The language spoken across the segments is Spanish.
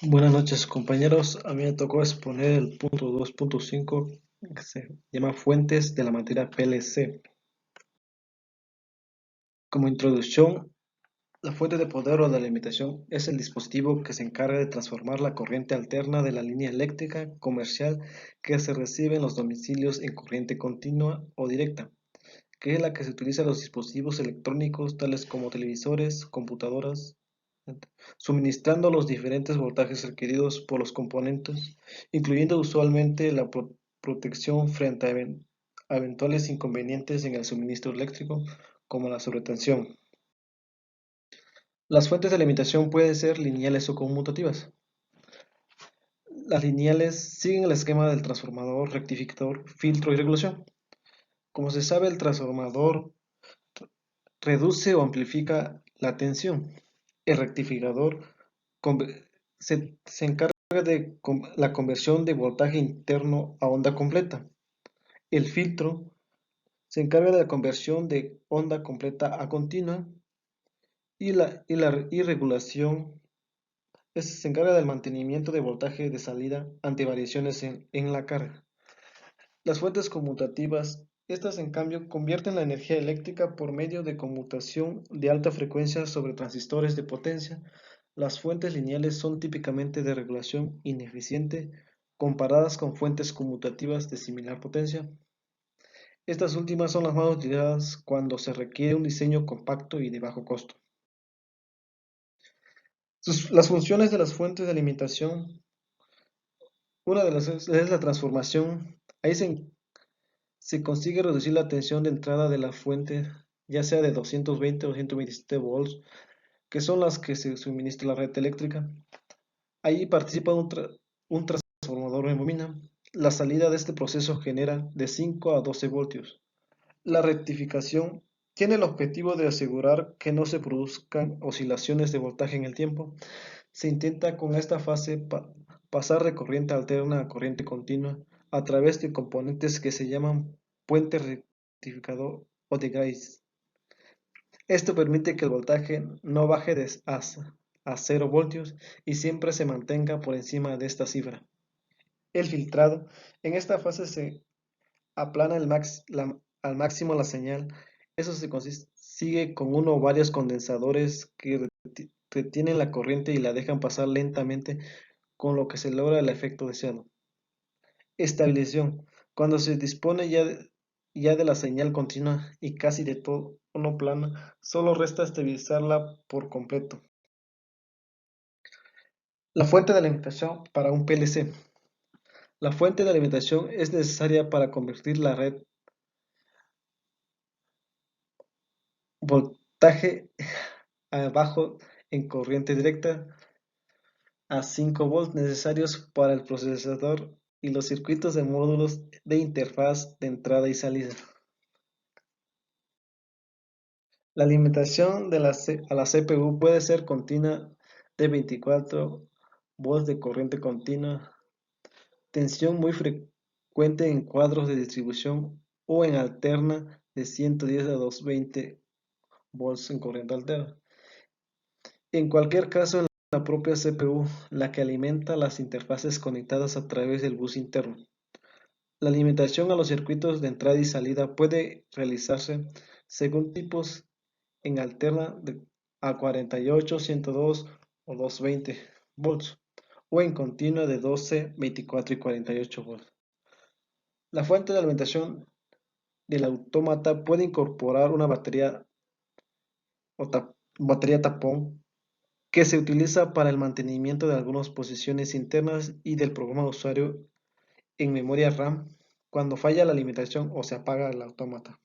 Buenas noches, compañeros. A mí me tocó exponer el punto 2.5 que se llama Fuentes de la materia PLC. Como introducción, la fuente de poder o de alimentación es el dispositivo que se encarga de transformar la corriente alterna de la línea eléctrica comercial que se recibe en los domicilios en corriente continua o directa, que es la que se utiliza en los dispositivos electrónicos tales como televisores, computadoras, suministrando los diferentes voltajes requeridos por los componentes, incluyendo usualmente la protección frente a eventuales inconvenientes en el suministro eléctrico, como la sobretensión. Las fuentes de alimentación pueden ser lineales o conmutativas. Las lineales siguen el esquema del transformador, rectificador, filtro y regulación. Como se sabe, el transformador reduce o amplifica la tensión. El rectificador se encarga de la conversión de voltaje interno a onda completa. El filtro se encarga de la conversión de onda completa a continua y regulación se encarga del mantenimiento de voltaje de salida ante variaciones en la carga. Las fuentes conmutativas, estas en cambio convierten la energía eléctrica por medio de conmutación de alta frecuencia sobre transistores de potencia. Las fuentes lineales son típicamente de regulación ineficiente comparadas con fuentes conmutativas de similar potencia. Estas últimas son las más utilizadas cuando se requiere un diseño compacto y de bajo costo. Las funciones de las fuentes de alimentación, una de las es la transformación. Ahí se consigue reducir la tensión de entrada de la fuente, ya sea de 220 o 127 volts, que son las que se suministra la red eléctrica. Ahí participa un transformador en bobina. La salida de este proceso genera de 5 a 12 voltios. La rectificación tiene el objetivo de asegurar que no se produzcan oscilaciones de voltaje en el tiempo. Se intenta con esta fase pasar de corriente alterna a corriente continua a través de componentes que se llaman puente rectificador o de Gauss. Esto permite que el voltaje no baje a 0 voltios y siempre se mantenga por encima de esta cifra. El filtrado. En esta fase se aplana al máximo la señal. Eso se consigue con uno o varios condensadores que retienen la corriente y la dejan pasar lentamente, con lo que se logra el efecto deseado. Estabilización. Cuando se dispone ya de la señal continua y casi de todo tono plano, solo resta estabilizarla por completo. La fuente de alimentación para un PLC. La fuente de alimentación es necesaria para convertir la red voltaje a bajo en corriente directa a 5 volts necesarios para el procesador y los circuitos de módulos de interfaz de entrada y salida. La alimentación a la CPU puede ser continua de 24 volts de corriente continua, tensión muy frecuente en cuadros de distribución o en alterna de 110 a 220 volts en corriente alterna. En cualquier caso, es la propia CPU la que alimenta las interfaces conectadas a través del bus interno. La alimentación a los circuitos de entrada y salida puede realizarse según tipos en alterna a 48, 102 o 220 volts o en continua de 12, 24 y 48 volts. La fuente de alimentación del autómata puede incorporar una batería tapón que se utiliza para el mantenimiento de algunas posiciones internas y del programa de usuario en memoria RAM cuando falla la alimentación o se apaga el autómata.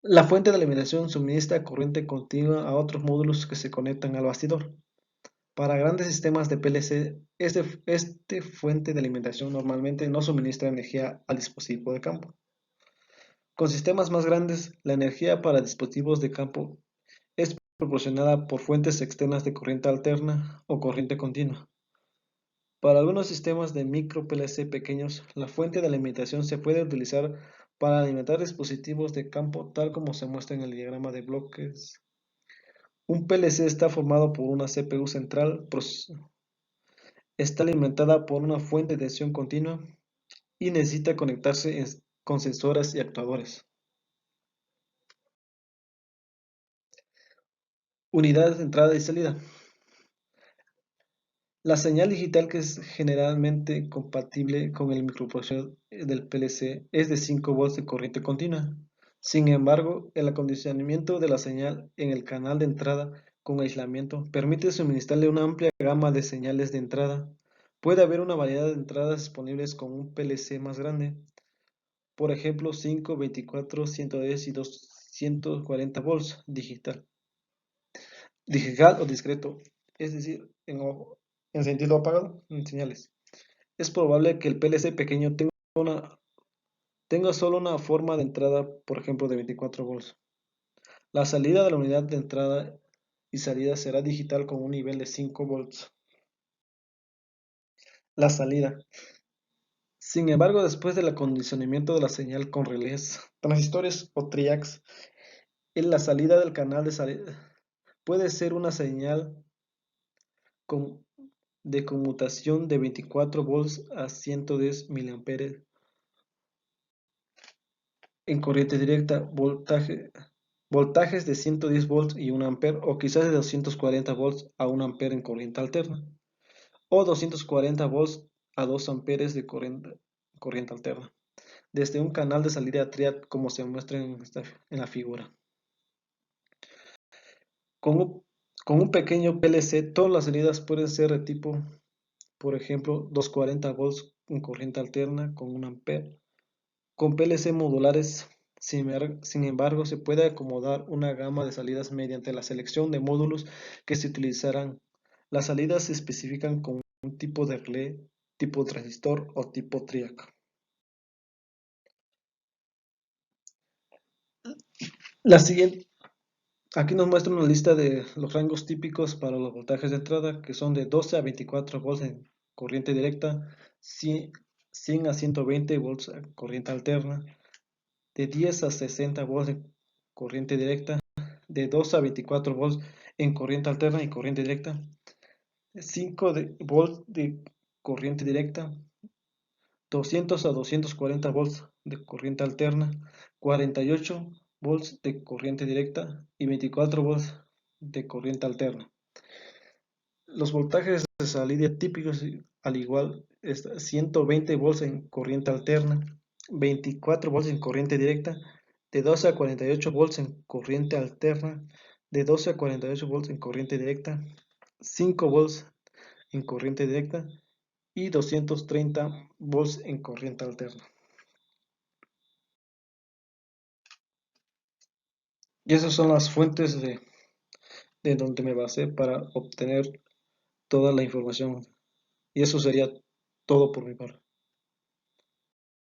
La fuente de alimentación suministra corriente continua a otros módulos que se conectan al bastidor. Para grandes sistemas de PLC, este fuente de alimentación normalmente no suministra energía al dispositivo de campo. Con sistemas más grandes, la energía para dispositivos de campo es proporcionada por fuentes externas de corriente alterna o corriente continua. Para algunos sistemas de micro PLC pequeños, la fuente de alimentación se puede utilizar para alimentar dispositivos de campo tal como se muestra en el diagrama de bloques Un PLC está formado por una CPU central, está alimentada por una fuente de tensión continua y necesita conectarse con sensores y actuadores. Unidades de entrada y salida. La señal digital que es generalmente compatible con el microprocesador del PLC es de 5 volts de corriente continua. Sin embargo, el acondicionamiento de la señal en el canal de entrada con aislamiento permite suministrarle una amplia gama de señales de entrada. Puede haber una variedad de entradas disponibles con un PLC más grande, por ejemplo 5, 24, 110 y 240 volts digital o discreto, es decir, en sentido apagado, en señales. Es probable que el PLC pequeño tenga solo una forma de entrada, por ejemplo, de 24 volts. La salida de la unidad de entrada y salida será digital con un nivel de 5 volts. La salida. Sin embargo, después del acondicionamiento de la señal con relés, transistores o triacs, en la salida del canal de salida puede ser una señal de conmutación de 24 volts a 110 miliamperes en corriente directa, voltajes de 110 volts y 1 ampere, o quizás de 240 volts a 1 ampere en corriente alterna, o 240 volts a 2 amperes de corriente alterna, desde un canal de salida triad como se muestra en la figura. Con un, con un pequeño PLC, todas las salidas pueden ser de tipo, por ejemplo, 240 volts en corriente alterna con 1 ampere. Con PLC modulares, sin embargo, se puede acomodar una gama de salidas mediante la selección de módulos que se utilizarán. Las salidas se especifican con un tipo de relé, tipo transistor o tipo triac. La siguiente, aquí nos muestra una lista de los rangos típicos para los voltajes de entrada, que son de 12 a 24 volts en corriente directa, 100 a 120 volts en corriente alterna, de 10 a 60 volts en corriente directa, de 2 a 24 volts en corriente alterna y corriente directa, 5 volts de corriente directa, 200 a 240 volts de corriente alterna, 48 volts de corriente directa y 24 volts de corriente alterna. Los voltajes de salida típicos, al igual, 120 volts en corriente alterna, 24 volts en corriente directa, de 12 a 48 volts en corriente alterna, de 12 a 48 volts en corriente directa, 5 volts en corriente directa y 230 volts en corriente alterna. Y esas son las fuentes de donde me basé para obtener toda la información. Y eso sería todo por mi parte.